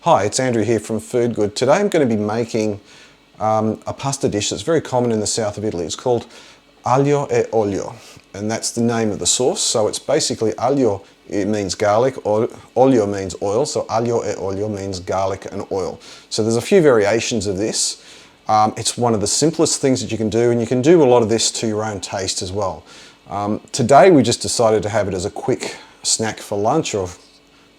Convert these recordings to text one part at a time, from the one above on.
Hi, it's Andrew here from Food Good. Today I'm going to be making a pasta dish that's very common in the south of Italy. It's called Aglio e Olio, and that's the name of the sauce. So it's basically aglio, it means garlic, olio means oil, so aglio e olio means garlic and oil. So there's a few variations of this. It's one of the simplest things that you can do, and you can do a lot of this to your own taste as well. Today we just decided to have it as a quick snack for lunch, or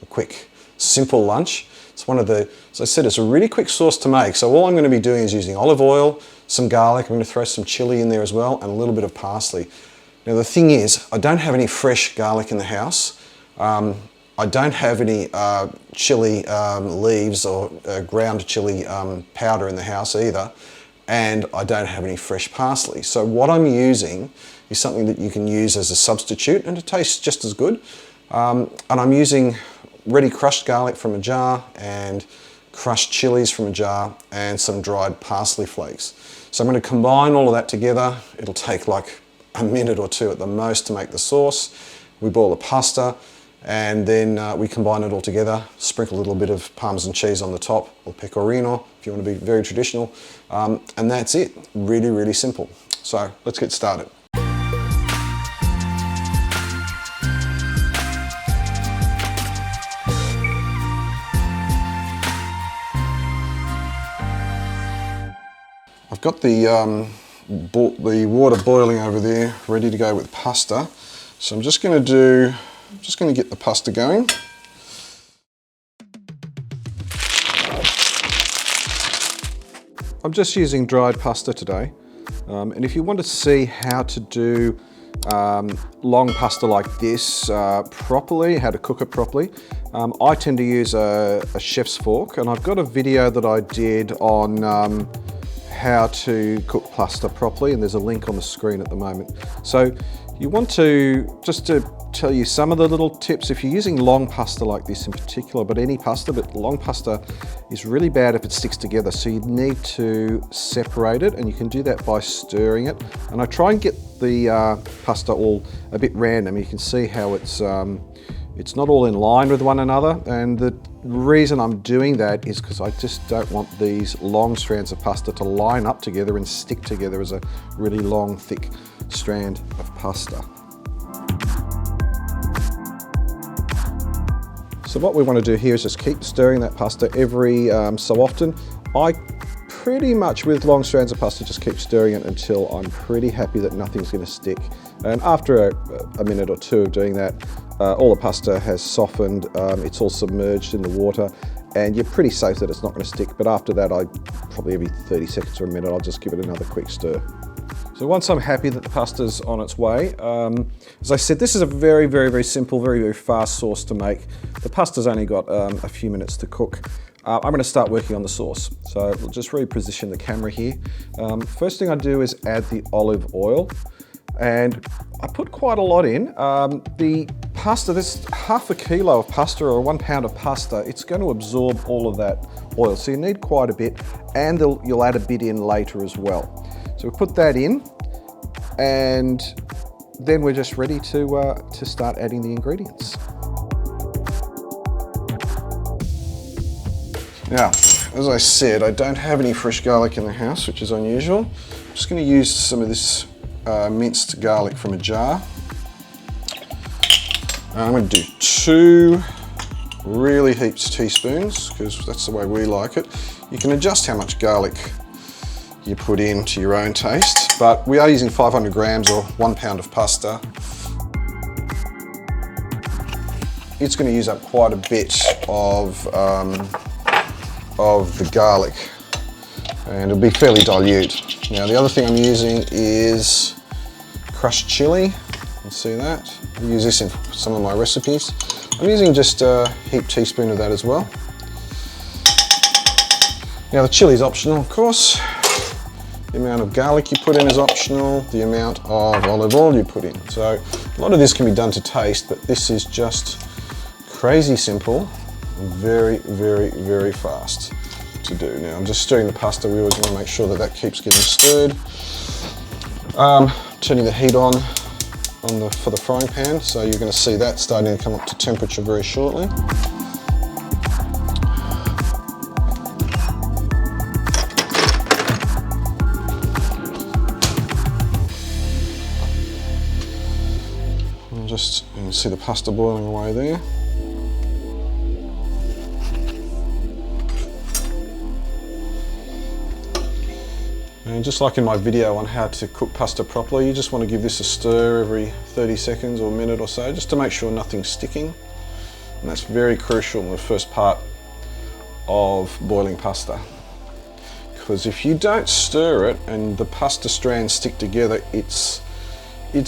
a quick simple lunch. It's one of the, as I said, it's a really quick sauce to make. So all I'm going to be doing is using olive oil, some garlic, I'm going to throw some chili in there as well, and a little bit of parsley. Now the thing is, I don't have any fresh garlic in the house. I don't have any chili leaves or ground chili powder in the house either. And I don't have any fresh parsley. So what I'm using is something that you can use as a substitute, and it tastes just as good. And I'm using ready crushed garlic from a jar and crushed chilies from a jar and some dried parsley flakes. So I'm going to combine all of that together. It'll take like a minute or two at the most to make the sauce. We boil the pasta and then we combine it all together, sprinkle a little bit of Parmesan cheese on the top, or pecorino if you want to be very traditional, and that's it. Really, really simple. So let's get started. I've got the water boiling over there, ready to go with pasta. So I'm just going to get the pasta going. I'm just using dried pasta today. And if you want to see how to do long pasta like this properly, how to cook it properly, I tend to use a chef's fork, and I've got a video that I did on how to cook pasta properly, and there's a link on the screen at the moment. So you want to, just to tell you some of the little tips, if you're using long pasta like this in particular, but any pasta, but long pasta is really bad if it sticks together. So you need to separate it, and you can do that by stirring it. And I try and get the pasta all a bit random. You can see how it's not all in line with one another, and the reason I'm doing that is because I just don't want these long strands of pasta to line up together and stick together as a really long, thick strand of pasta. So what we want to do here is just keep stirring that pasta every so often. I pretty much, with long strands of pasta, just keep stirring it until I'm pretty happy that nothing's going to stick. And after a minute or two of doing that, all the pasta has softened, it's all submerged in the water, and you're pretty safe that it's not going to stick. But after that, probably every 30 seconds or a minute, I'll just give it another quick stir. So once I'm happy that the pasta's on its way, as I said, this is a very, very, very simple, very, very fast sauce to make. The pasta's only got a few minutes to cook. I'm going to start working on the sauce. So we'll just reposition the camera here. First thing I do is add the olive oil. And I put quite a lot in. The pasta, this half a kilo of pasta or 1 pound of pasta, it's going to absorb all of that oil. So you need quite a bit, and you'll add a bit in later as well. So we put that in, and then we're just ready to start adding the ingredients. Now, as I said, I don't have any fresh garlic in the house, which is unusual. I'm just going to use some of this minced garlic from a jar. I'm going to do 2 really heaped teaspoons, because that's the way we like it. You can adjust how much garlic you put in to your own taste, but we are using 500 grams or 1 pound of pasta. It's going to use up quite a bit of the garlic, and it'll be fairly dilute. Now the other thing I'm using is crushed chili. You can see that. I use this in some of my recipes. I'm using just a heaped teaspoon of that as well. Now the chili is optional, of course. The amount of garlic you put in is optional. The amount of olive oil you put in. So a lot of this can be done to taste, but this is just crazy simple and very, very, very fast to do. Now I'm just stirring the pasta. We always want to make sure that that keeps getting stirred. Turning the heat on for the frying pan, so you're going to see that starting to come up to temperature very shortly. see the pasta boiling away there. And just like in my video on how to cook pasta properly, you just want to give this a stir every 30 seconds or a minute or so, just to make sure nothing's sticking. And that's very crucial in the first part of boiling pasta. Because if you don't stir it and the pasta strands stick together, it's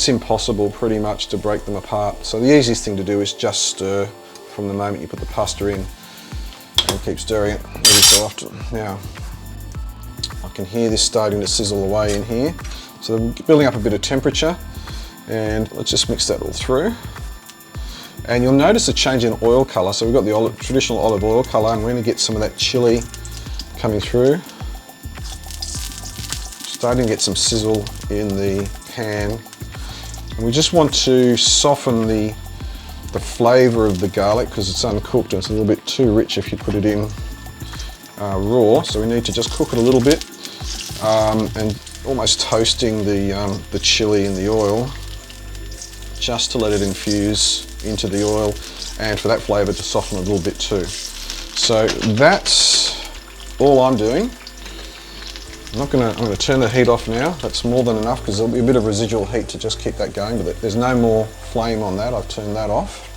impossible pretty much to break them apart. So the easiest thing to do is just stir from the moment you put the pasta in, and keep stirring it every so often. Now, I can hear this starting to sizzle away in here. So they're building up a bit of temperature, and let's just mix that all through. And you'll notice a change in oil colour. So we've got the traditional olive oil colour, and we're going to get some of that chili coming through. Starting to get some sizzle in the pan. And we just want to soften the flavour of the garlic because it's uncooked and it's a little bit too rich if you put it in raw. So we need to just cook it a little bit and almost toasting the chili in the oil just to let it infuse into the oil and for that flavour to soften a little bit too. So that's all I'm doing. I'm going to turn the heat off now. That's more than enough because there'll be a bit of residual heat to just keep that going, but there's no more flame on that. I've turned that off.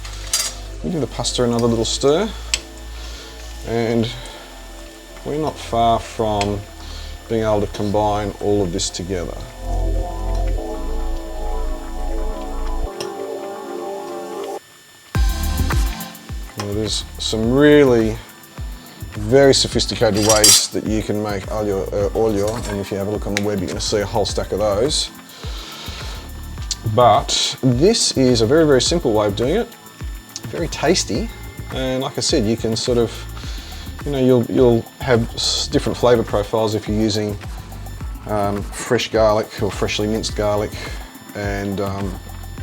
We give the pasta another little stir, and we're not far from being able to combine all of this together. Now, there's some really very sophisticated ways that you can make olio, and if you have a look on the web you're going to see a whole stack of those. But this is a very, very simple way of doing it. Very tasty, and like I said, you can sort of, you know, you'll have different flavour profiles if you're using fresh garlic or freshly minced garlic and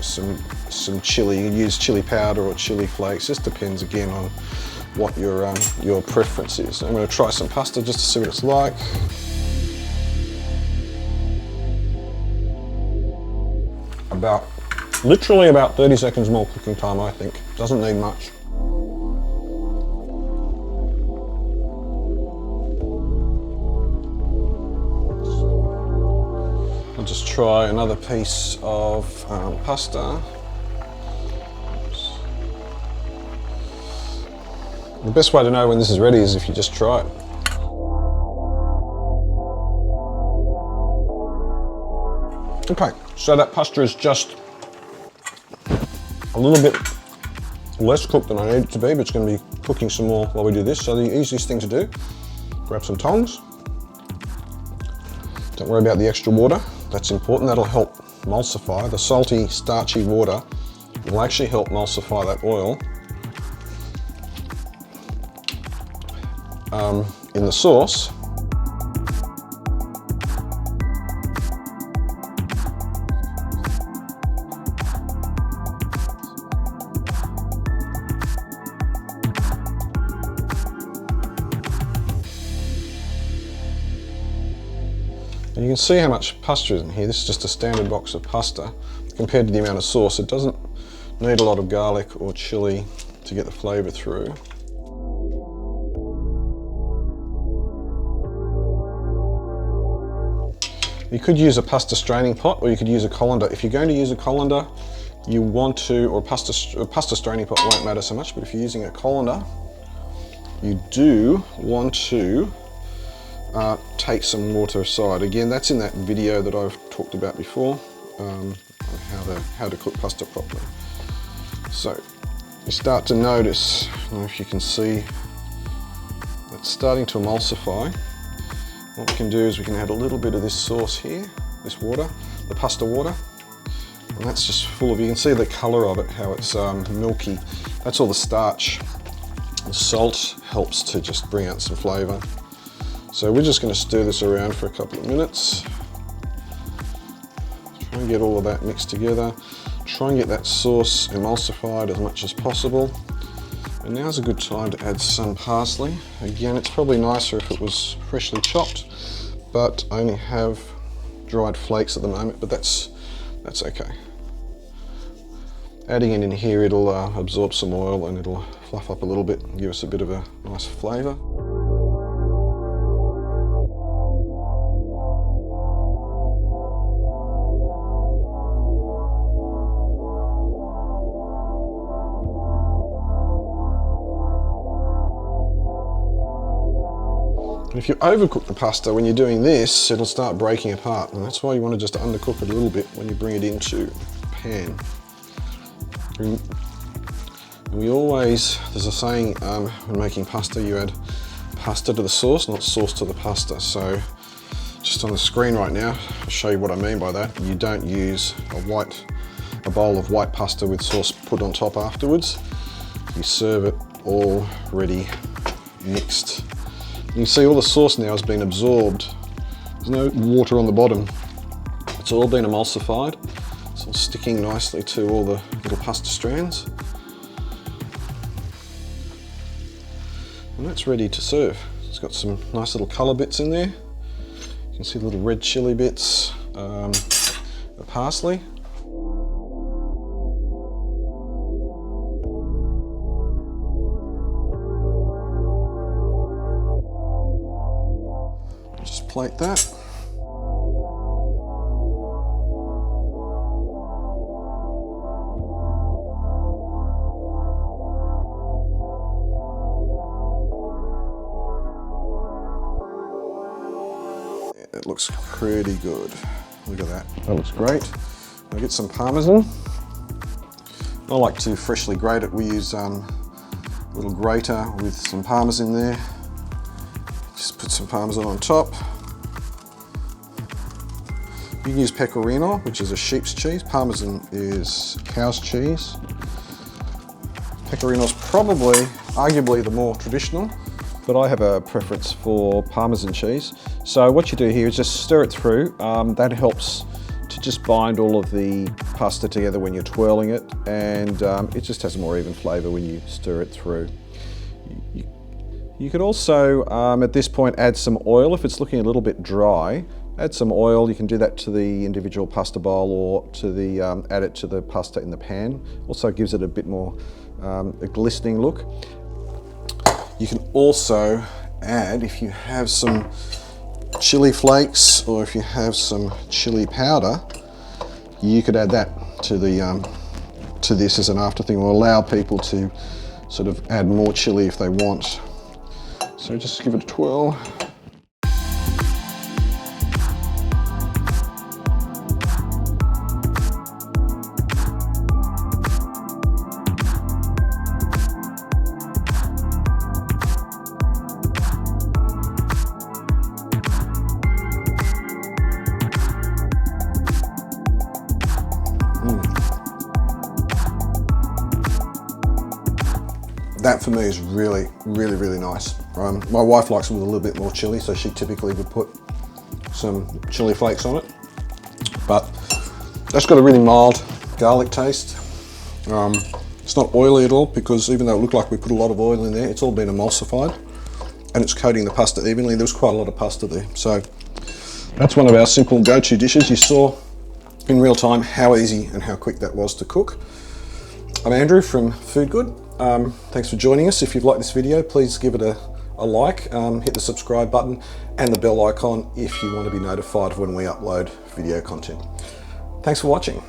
some chili. You can use chili powder or chili flakes, just depends again on what your preference is. I'm going to try some pasta just to see what it's like. Literally about 30 seconds more cooking time, I think. Doesn't need much. I'll just try another piece of pasta. The best way to know when this is ready is if you just try it. Okay, so that pasta is just a little bit less cooked than I need it to be, but it's going to be cooking some more while we do this. So the easiest thing to do, grab some tongs. Don't worry about the extra water, that's important, that'll help emulsify. The salty, starchy water will actually help emulsify that oil in the sauce. And you can see how much pasta is in here. This is just a standard box of pasta. Compared to the amount of sauce, it doesn't need a lot of garlic or chili to get the flavour through. You could use a pasta straining pot, or you could use a colander. If you're going to use a colander, you want to, or a pasta straining pot won't matter so much, but if you're using a colander, you do want to take some water aside. Again, that's in that video that I've talked about before, on how to cook pasta properly. So you start to notice, I don't know if you can see, it's starting to emulsify. What we can do is we can add a little bit of this sauce here, this water, the pasta water, and that's just full of, you can see the colour of it, how it's milky. That's all the starch. The salt helps to just bring out some flavour. So we're just going to stir this around for a couple of minutes. Try and get all of that mixed together. Try and get that sauce emulsified as much as possible. And now's a good time to add some parsley. Again, it's probably nicer if it was freshly chopped, but I only have dried flakes at the moment, but that's okay. Adding it in here, it'll absorb some oil and it'll fluff up a little bit and give us a bit of a nice flavour. And if you overcook the pasta when you're doing this, it'll start breaking apart, and that's why you want to just undercook it a little bit when you bring it into the pan. And we always, there's a saying when making pasta, you add pasta to the sauce, not sauce to the pasta. So just on the screen right now, I'll show you what I mean by that. You don't use a bowl of white pasta with sauce put on top afterwards. You serve it already mixed. You can see all the sauce now has been absorbed. There's no water on the bottom. It's all been emulsified. It's all sticking nicely to all the little pasta strands. And that's ready to serve. It's got some nice little colour bits in there. You can see the little red chilli bits, the parsley. Just plate that. It looks pretty good. Look at that. That looks great. I'll get some Parmesan. I like to freshly grate it. We use a little grater with some Parmesan there. Just put some Parmesan on top. You can use Pecorino, which is a sheep's cheese. Parmesan is cow's cheese. Pecorino is probably, arguably, the more traditional, but I have a preference for Parmesan cheese. So what you do here is just stir it through. That helps to just bind all of the pasta together when you're twirling it, and it just has a more even flavour when you stir it through. You could also, at this point, add some oil. If it's looking a little bit dry, add some oil. You can do that to the individual pasta bowl or to the add it to the pasta in the pan. Also gives it a bit more a glistening look. You can also add, if you have some chili flakes or if you have some chili powder, you could add that to the to this as an after thing, or allow people to sort of add more chili if they want. So just give it a twirl. That for me is really, really, really nice. My wife likes it with a little bit more chili, so she typically would put some chili flakes on it. But that's got a really mild garlic taste. It's not oily at all, because even though it looked like we put a lot of oil in there, it's all been emulsified and it's coating the pasta evenly. There was quite a lot of pasta there. So that's one of our simple go-to dishes. You saw in real time how easy and how quick that was to cook. I'm Andrew from Food Good. Thanks for joining us. If you've liked this video, please give it a like, hit the subscribe button and the bell icon if you want to be notified when we upload video content. Thanks for watching.